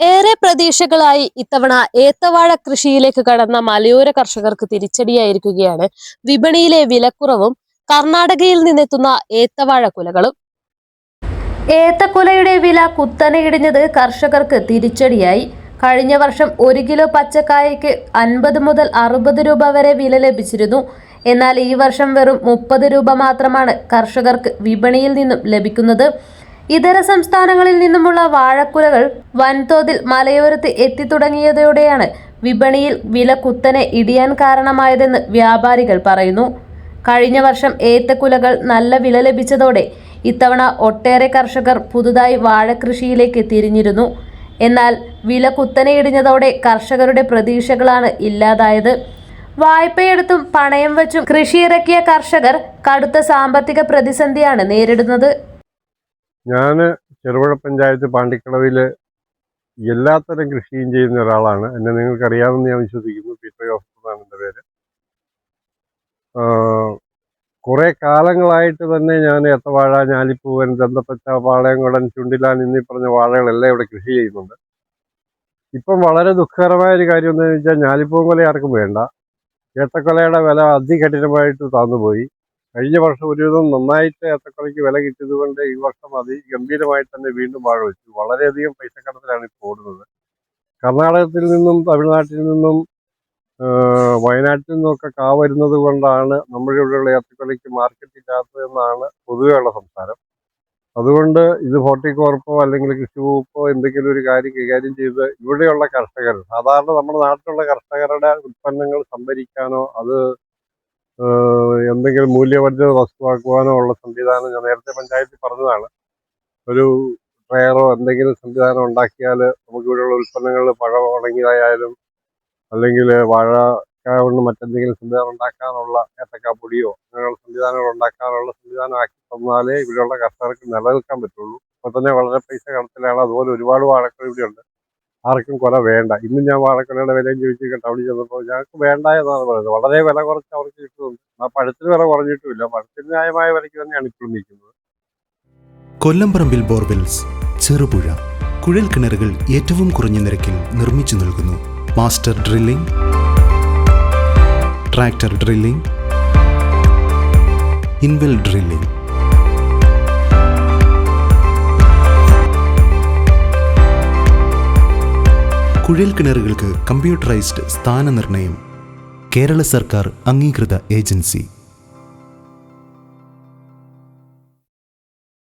ഏറെ പ്രതീക്ഷകളായി ഇത്തവണ ഏത്തവാഴ കൃഷിയിലേക്ക് കടന്ന മലയോര കർഷകർക്ക് തിരിച്ചടിയായിരിക്കുകയാണ് വിപണിയിലെ വിലക്കുറവും കർണാടകയിൽ നിന്നെത്തുന്ന ഏത്തവാഴ കുലകളും. ഏത്തക്കുലയുടെ വില കുത്തനെ ഇടിഞ്ഞത് കർഷകർക്ക് തിരിച്ചടിയായി. കഴിഞ്ഞ വർഷം 1 കിലോ പച്ചക്കായയ്ക്ക് 50 മുതൽ 60 രൂപ വരെ വില ലഭിച്ചിരുന്നു. എന്നാൽ ഈ വർഷം വെറും 30 രൂപ മാത്രമാണ് കർഷകർക്ക് വിപണിയിൽ നിന്നും ലഭിക്കുന്നത്. ഇതര സംസ്ഥാനങ്ങളിൽ നിന്നുമുള്ള വാഴക്കുലകൾ വൻതോതിൽ മലയോരത്ത് എത്തിത്തുടങ്ങിയതോടെയാണ് വിപണിയിൽ വില കുത്തനെ ഇടിയാൻ കാരണമായതെന്ന് വ്യാപാരികൾ പറയുന്നു. കഴിഞ്ഞ വർഷം ഏത്തക്കുലകൾ നല്ല വില ലഭിച്ചതോടെ ഇത്തവണ ഒട്ടേറെ കർഷകർ പുതുതായി വാഴകൃഷിയിലേക്ക് തിരിഞ്ഞിരുന്നു. എന്നാൽ വില കുത്തനെ ഇടിഞ്ഞതോടെ കർഷകരുടെ പ്രതീക്ഷകളാണ് ഇല്ലാതായത്. വായ്പയെടുത്തും പണയം വെച്ചും കൃഷിയിറക്കിയ കർഷകർ കടുത്ത സാമ്പത്തിക പ്രതിസന്ധിയാണ് നേരിടുന്നത്. ഞാൻ ചെറുപുഴ പഞ്ചായത്ത് പാണ്ടിക്കളവിൽ എല്ലാത്തരം കൃഷിയും ചെയ്യുന്ന ഒരാളാണ്. എന്നെ നിങ്ങൾക്കറിയാമെന്ന് ഞാൻ വിശ്വസിക്കുന്നു. പീറ്റർ ജോസഫ് എന്നാണ് എൻ്റെ പേര്. കുറേ കാലങ്ങളായിട്ട് തന്നെ ഞാൻ ഏത്തവാഴ, ഞാലിപ്പൂവൻ, ചന്തപ്പച്ച, പാളയംകുടൻ, ചുണ്ടിലാൻ എന്നീ പറഞ്ഞ വാഴകളെല്ലാം ഇവിടെ കൃഷി ചെയ്യുന്നുണ്ട്. ഇപ്പം വളരെ ദുഃഖകരമായ ഒരു കാര്യം എന്താണെന്ന് വെച്ചാൽ ഞാലിപ്പൂവൻ കൊല ആർക്കും വേണ്ട. ഏത്തക്കൊലയുടെ വില അതികഠിനമായിട്ട് താന്നുപോയി. കഴിഞ്ഞ വർഷം ഒരുവിധം നന്നായിട്ട് ഏത്തക്കൊലയ്ക്ക് വില കിട്ടിയത് കൊണ്ട് ഈ വർഷം അതിഗംഭീരമായിട്ട് തന്നെ വീണ്ടും വാഴ വെച്ചു. വളരെയധികം പൈസക്കടത്തിലാണ് ഇപ്പോൾ ഓടുന്നത്. കർണാടകത്തിൽ നിന്നും തമിഴ്നാട്ടിൽ നിന്നും വയനാട്ടിൽ നിന്നൊക്കെ കാ വരുന്നത് കൊണ്ടാണ് നമ്മുടെ ഇവിടെയുള്ള ഏത്തക്കൊലയ്ക്ക് മാർക്കറ്റ് ഇല്ലാത്തതെന്നാണ് പൊതുവെയുള്ള സംസാരം. അതുകൊണ്ട് ഇത് ഹോർട്ടികോർപ്പോ അല്ലെങ്കിൽ കൃഷി വകുപ്പോ എന്തെങ്കിലും ഒരു കാര്യം കൈകാര്യം ചെയ്ത് ഇവിടെയുള്ള കർഷകർ, സാധാരണ നമ്മുടെ നാട്ടിലുള്ള കർഷകരുടെ ഉൽപ്പന്നങ്ങൾ സംഭരിക്കാനോ അത് എന്തെങ്കിലും മൂല്യവർദ്ധിത വസ്തുവാക്കുവാനോ ഉള്ള സംവിധാനം ഞാൻ നേരത്തെ പഞ്ചായത്തിൽ പറഞ്ഞതാണ്. ഒരു ട്രയറോ എന്തെങ്കിലും സംവിധാനം ഉണ്ടാക്കിയാൽ നമുക്ക് ഇവിടെയുള്ള ഉൽപ്പന്നങ്ങൾ പഴം ഉണങ്ങിയതായാലും അല്ലെങ്കിൽ വാഴക്ക കൊണ്ട് മറ്റെന്തെങ്കിലും സംവിധാനം ഉണ്ടാക്കാനുള്ള ഏത്തക്കാപ്പൊടിയോ അങ്ങനെയുള്ള സംവിധാനങ്ങൾ ഉണ്ടാക്കാനുള്ള സംവിധാനം ആക്കി തന്നാലേ ഇവിടെയുള്ള കർഷകർക്ക് നിലനിൽക്കാൻ പറ്റുള്ളൂ. ഇപ്പോൾ തന്നെ വളരെ പൈസ കടത്തിലാണ്. അതുപോലെ ഒരുപാട് വാഴക്കുല ഇവിടെയുണ്ട്. ആർക്കും കൊല വേണ്ട. ഇന്നും ഞാൻ വാഴക്കൊലയുടെ വിലയും ചോദിച്ചു ടൗണിൽ ചെന്നപ്പോൾ ഞങ്ങൾക്ക് വേണ്ട എന്നാണ് പറയുന്നത്. വളരെ വില കുറച്ച് അവർക്ക് കിട്ടുന്നുണ്ട്. ആ പഴത്തിന് വില കുറഞ്ഞിട്ടുമില്ല. പഴത്തിന് ന്യായമായ വിലയ്ക്ക് തന്നെയാണ് ഇപ്പോഴും നിൽക്കുന്നത്. കൊല്ലംപറമ്പിൽ ബോർവെൽസ്, ചെറുപുഴ കുഴൽ കിണറുകൾ ഏറ്റവും കുറഞ്ഞ നിരക്കിൽ നിർമ്മിച്ചു നൽകുന്നു. Master drilling, tractor drilling, ഇൻവെൽ drilling. കുഴൽ കിണറുകൾക്ക് കമ്പ്യൂട്ടറൈസ്ഡ് സ്ഥാനനിർണ്ണയം. കേരള സർക്കാർ അംഗീകൃത ഏജൻസി.